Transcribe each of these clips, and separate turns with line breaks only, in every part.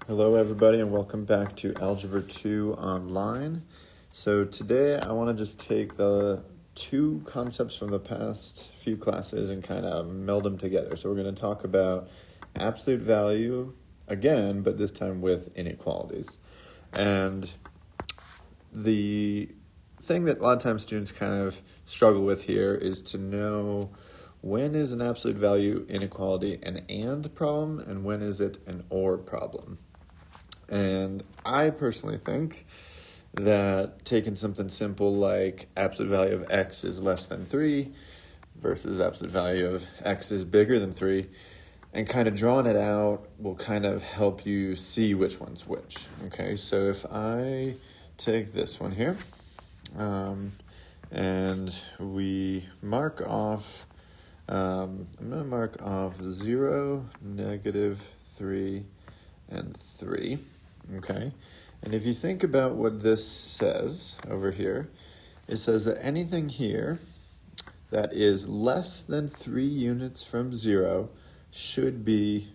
Hello everybody and welcome back to Algebra 2 online. So today I want to just take the two concepts from the past few classes and kind of meld them together. So we're going to talk about absolute value again, but this time with inequalities. And the thing that a lot of times students kind of struggle with here is to know when is an absolute value inequality an and problem and when is it an or problem. And I personally think that taking something simple like absolute value of x is less than 3 versus absolute value of x is bigger than 3 and kind of drawing it out will kind of help you see which one's which. Okay, so if I take this one here and we mark off, I'm going to mark off 0, -3, and 3. Okay, and if you think about what this says over here, it says that anything here that is less than 3 units from 0 should be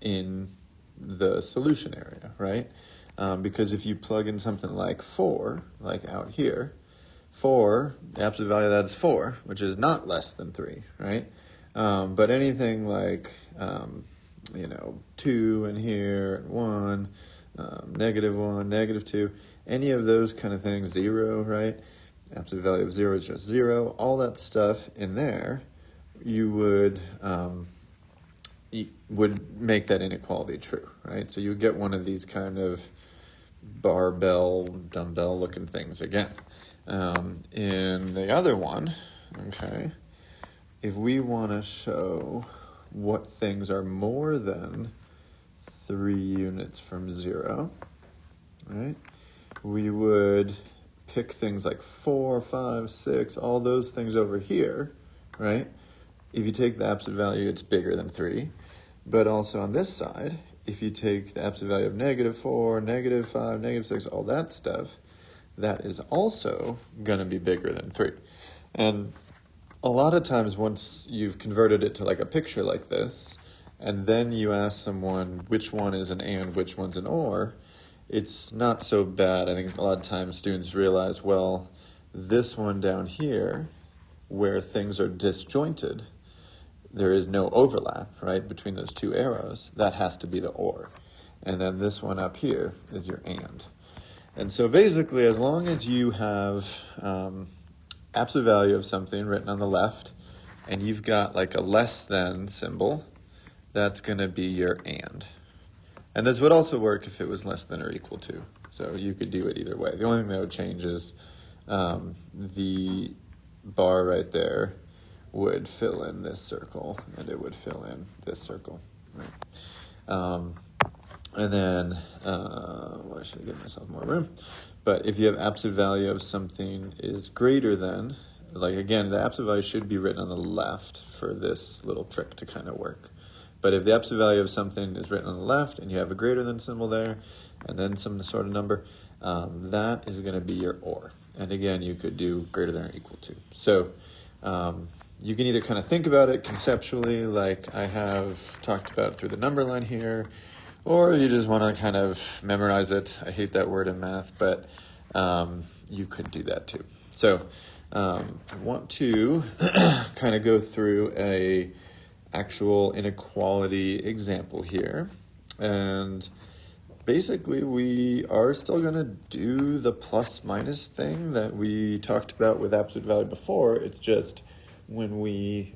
in the solution area, right? Because if you plug in something like 4, like out here, 4, the absolute value of that is 4, which is not less than 3, right? But anything like 2 in here, 1, -1, -2, any of those kind of things, 0, right? Absolute value of 0 is just 0. All that stuff in there, you would make that inequality true, right? So you get one of these kind of barbell, dumbbell looking things again. In the other one, okay, if we want to show what things are more than 3 units from 0, right? We would pick things like 4, 5, 6, all those things over here, right? If you take the absolute value, it's bigger than 3. But also on this side, if you take the absolute value of -4, -5, -6, all that stuff, that is also going to be bigger than 3. And a lot of times once you've converted it to like a picture like this, and then you ask someone which one is an and, which one's an or, it's not so bad. I think a lot of times students realize, well, this one down here, where things are disjointed, there is no overlap, right, between those two arrows. That has to be the or. And then this one up here is your and. And so basically, as long as you have absolute value of something written on the left, and you've got like a less than symbol, that's going to be your and. And this would also work if it was less than or equal to. So you could do it either way. The only thing that would change is the bar right there would fill in this circle, and it would fill in this circle. Right? And then, I should give myself more room. But if you have absolute value of something is greater than, like again, the absolute value should be written on the left for this little trick to kind of work. But if the absolute value of something is written on the left and you have a greater than symbol there and then some sort of number, that is going to be your or. And again, you could do greater than or equal to. So you can either kind of think about it conceptually like I have talked about through the number line here, or you just want to kind of memorize it. I hate that word in math, but you could do that too. So I want to kind of go through a actual inequality example here. And basically we are still going to do the plus minus thing that we talked about with absolute value before. It's just when we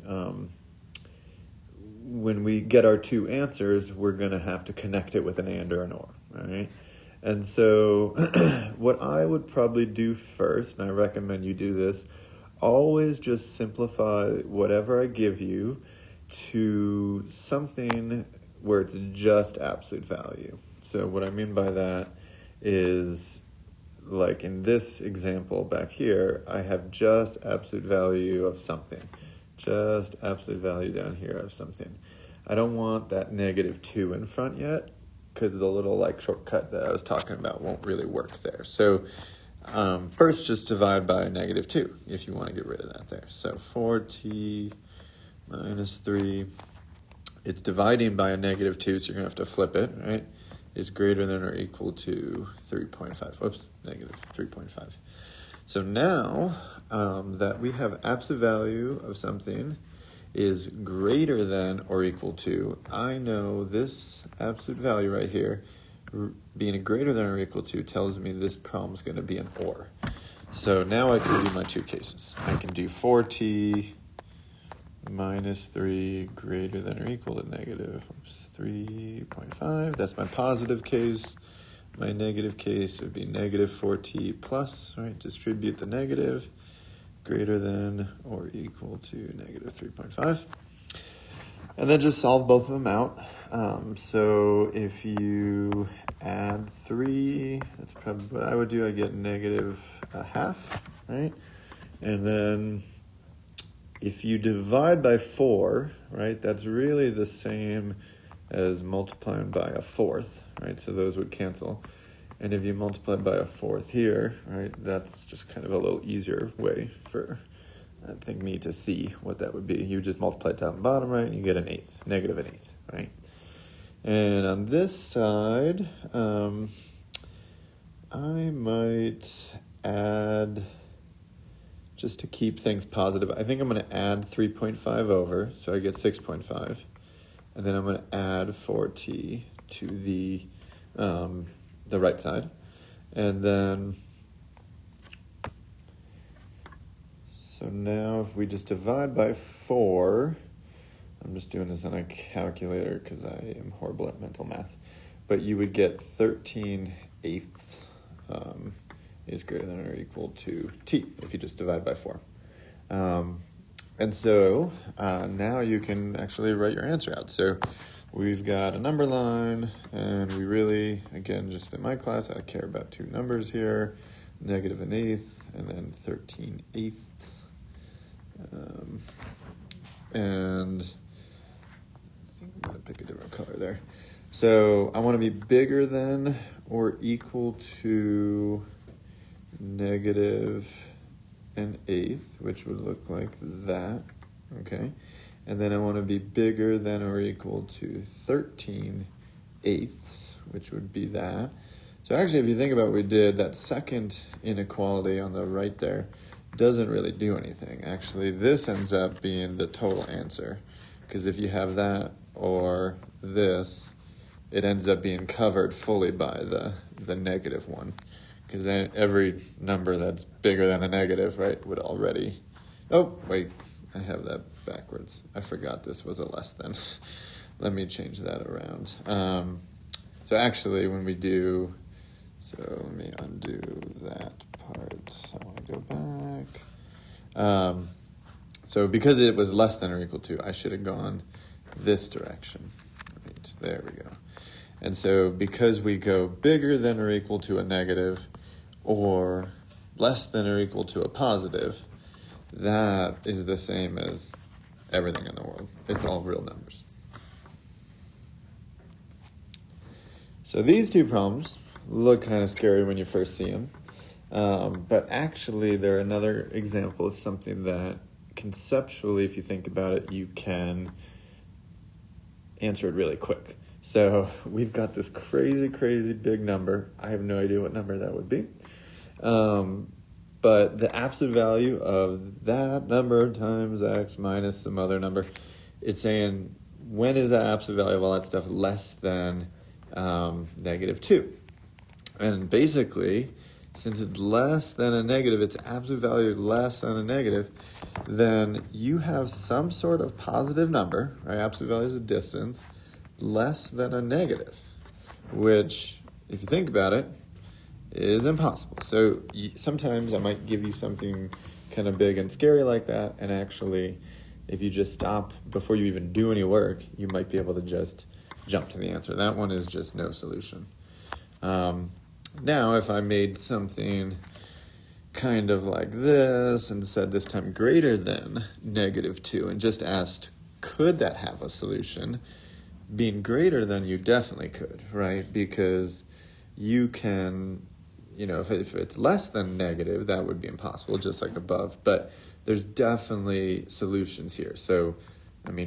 get our two answers, we're going to have to connect it with an and or an or, all right? And so what I would probably do first, and I recommend you do this, always just simplify whatever I give you to something where it's just absolute value. So what I mean by that is, like in this example back here, I have just absolute value of something. Just absolute value down here of something. I don't want that -2 in front yet, because the little like shortcut that I was talking about won't really work there. So first just divide by -2 if you want to get rid of that there. So 4t minus 3, it's dividing by a -2, so you're going to have to flip it, right? is greater than or equal to 3.5. Whoops, negative 3.5. So now that we have absolute value of something is greater than or equal to, I know this absolute value right here, being a greater than or equal to, tells me this problem is going to be an or. So now I can do my two cases. I can do 4t minus 3 greater than or equal to negative 3.5. That's my positive case. My negative case would be negative 4t plus, right? Distribute the negative, greater than or equal to negative 3.5. And then just solve both of them out. So if you add 3, that's probably what I would do. I get negative a half, right? And then if you divide by 4, right, that's really the same as multiplying by a fourth, right? So those would cancel. And if you multiply by a fourth here, right, that's just kind of a little easier way for, I think, me to see what that would be. You just multiply top and bottom, right, and you get an eighth, negative an eighth, right? And on this side, I might add, just to keep things positive, I think I'm going to add 3.5 over, so I get 6.5. And then I'm going to add 4t to the right side. And then, so now if we just divide by 4, I'm just doing this on a calculator because I am horrible at mental math, but you would get 13 eighths is greater than or equal to t if you just divide by 4. And so now you can actually write your answer out. So we've got a number line, and we really, again, just in my class, I care about two numbers here, negative an eighth, and then 13 eighths. And I think I'm going to pick a different color there. So I want to be bigger than or equal to negative an eighth, which would look like that, okay? And then I want to be bigger than or equal to 13 eighths, which would be that. So actually, if you think about what we did, that second inequality on the right there doesn't really do anything. Actually, this ends up being the total answer, because if you have that or this, it ends up being covered fully by the negative one, because then every number that's bigger than a negative, right, would already... Oh, wait, I have that backwards. I forgot this was a less than. Let me change that around. So actually, when we do... So let me undo that part. I want to go back. So because it was less than or equal to, I should have gone this direction. Right, there we go. And so because we go bigger than or equal to a negative or less than or equal to a positive, that is the same as everything in the world. It's all real numbers. So these two problems look kind of scary when you first see them. But actually, they're another example of something that conceptually, if you think about it, you can answer it really quick. So we've got this crazy, crazy big number. I have no idea what number that would be. But the absolute value of that number times x minus some other number, it's saying, when is the absolute value of all that stuff less than negative 2? And basically, since it's less than a negative, its absolute value is less than a negative, then you have some sort of positive number, right? Absolute value is a distance, less than a negative, which, if you think about it, is impossible. So sometimes I might give you something kind of big and scary like that, and actually, if you just stop before you even do any work, you might be able to just jump to the answer. That one is just no solution. Now, if I made something kind of like this and said this time greater than negative 2 and just asked, could that have a solution? Being greater than, you definitely could, right? Because you can, if it's less than negative, that would be impossible, just like above. But there's definitely solutions here. So,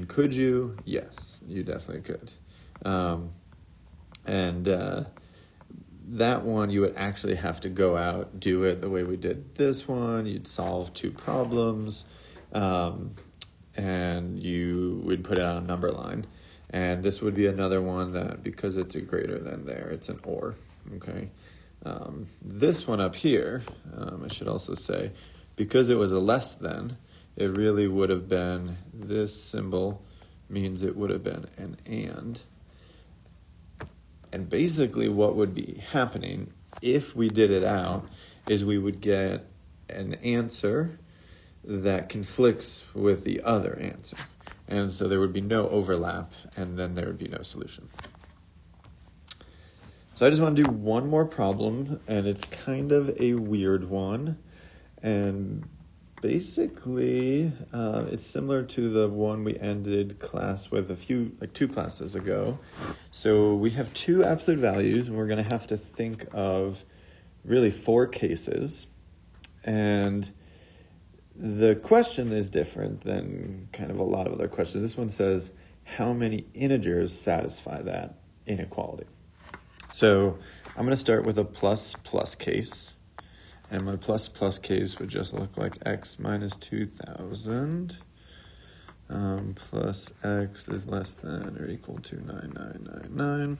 could you? Yes, you definitely could. And that one, you would actually have to go out, do it the way we did this one. You'd solve two problems, and you would put it on a number line. And this would be another one that, because it's a greater than there, it's an or, okay? This one up here, I should also say, because it was a less than, it really would have been, this symbol means it would have been an and. And basically what would be happening if we did it out is we would get an answer that conflicts with the other answer. And so there would be no overlap, and then there would be no solution. So I just want to do one more problem, and it's kind of a weird one. And basically, it's similar to the one we ended class with two classes ago. So we have two absolute values, and we're going to have to think of really 4 cases. And the question is different than kind of a lot of other questions. This one says, how many integers satisfy that inequality? So I'm going to start with a plus case. And my plus case would just look like x minus 2,000 plus x is less than or equal to 9999.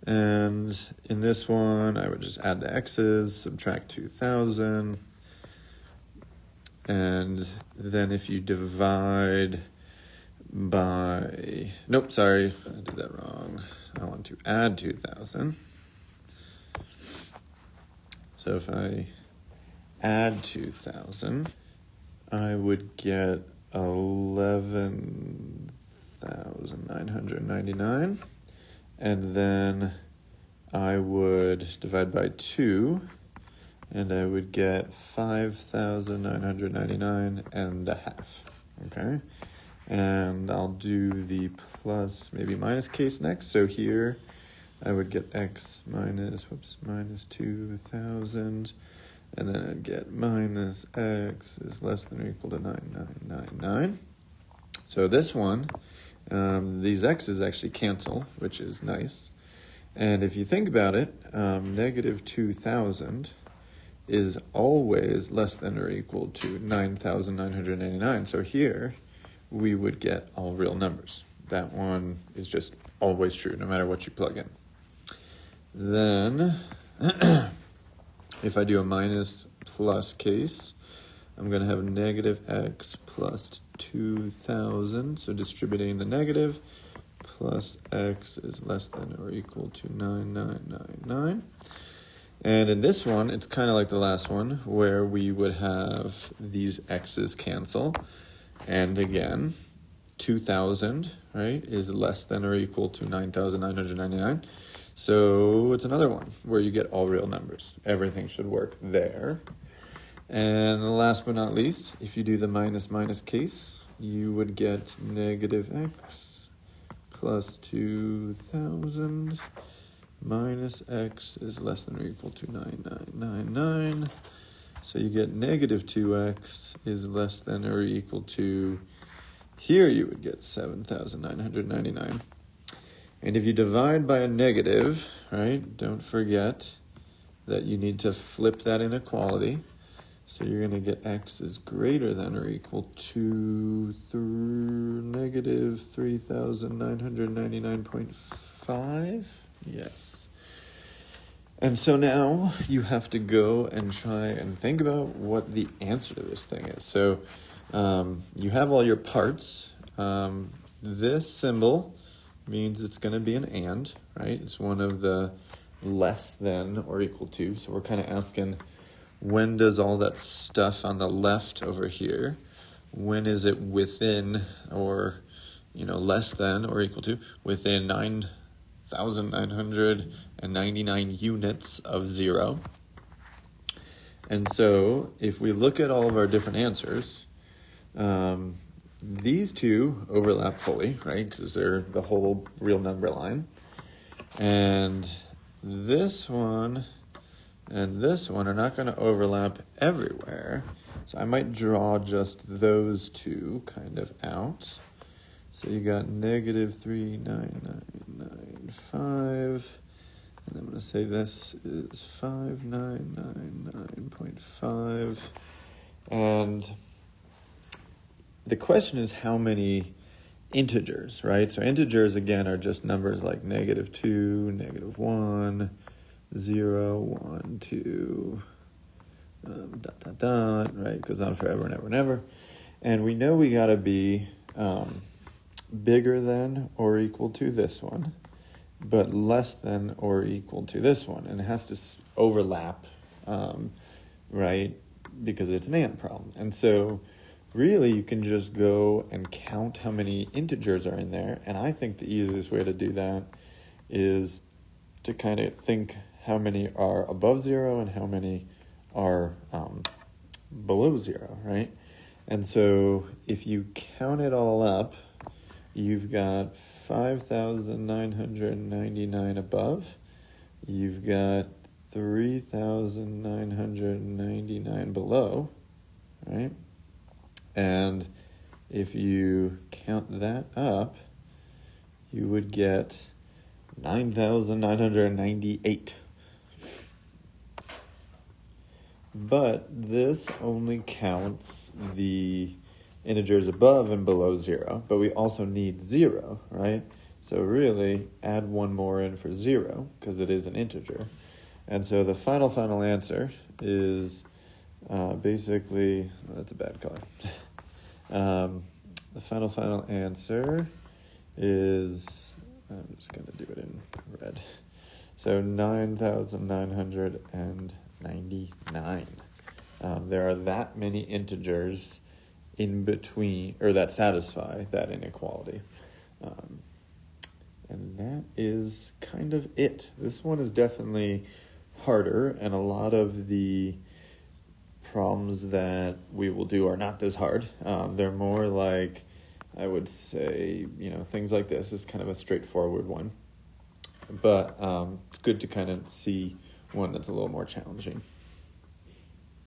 And in this one, I would just add the x's, subtract 2,000. And then if you divide by, nope, sorry, I did that wrong. I want to add 2,000. So if I add 2,000, I would get 11,999. And then I would divide by 2, and I would get 5,999 and a half. Okay? And I'll do the plus, maybe minus case next. So here I would get x minus 2,000, and then I'd get minus x is less than or equal to 9999. So this one, these x's actually cancel, which is nice. And if you think about it, negative 2,000 is always less than or equal to 9,999. So here we would get all real numbers. That one is just always true, no matter what you plug in. Then, if I do a minus plus case, I'm going to have negative x plus 2,000. So distributing the negative, plus x is less than or equal to 9,999. And in this one, it's kind of like the last one, where we would have these x's cancel. And again, 2,000, right, is less than or equal to 9,999. So it's another one where you get all real numbers. Everything should work there. And last but not least, if you do the minus case, you would get negative x plus 2,000 minus x is less than or equal to 9,999. So you get negative 2x is less than or equal to, here you would get 7,999. And if you divide by a negative, right, don't forget that you need to flip that inequality. So you're going to get x is greater than or equal to negative 3,999.5. Yes. And so now you have to go and try and think about what the answer to this thing is. So you have all your parts. This symbol means it's going to be an and, right? It's one of the less than or equal to. So we're kind of asking, when does all that stuff on the left over here, when is it within or, less than or equal to, within 9,999 units of 0? And so if we look at all of our different answers, these two overlap fully, right? Because they're the whole real number line. And this one and this one are not going to overlap everywhere. So I might draw just those two kind of out. So you got negative 3,995 to say this is 5999.5. And the question is how many integers, right? So integers, again, are just numbers like -2, -1, 0, 1, 2, ... right? It goes on forever and ever and ever. And we know we got to be bigger than or equal to this one, but less than or equal to this one. And it has to overlap, right? Because it's an AND problem. And so really you can just go and count how many integers are in there. And I think the easiest way to do that is to kind of think how many are above 0 and how many are below 0, right? And so if you count it all up, you've got 5,999 above, you've got 3,999 below, right? And if you count that up, you would get 9,998. But this only counts the integers above and below 0, but we also need 0, right? So really, add one more in for 0, because it is an integer. And so the final answer is basically, that's a bad color. The final answer is, I'm just going to do it in red. So 9,999. There are that many integers in between, or that satisfy that inequality. And that is kind of it. This one is definitely harder, and a lot of the problems that we will do are not this hard. They're more like, I would say, things like this is kind of a straightforward one. But it's good to kind of see one that's a little more challenging.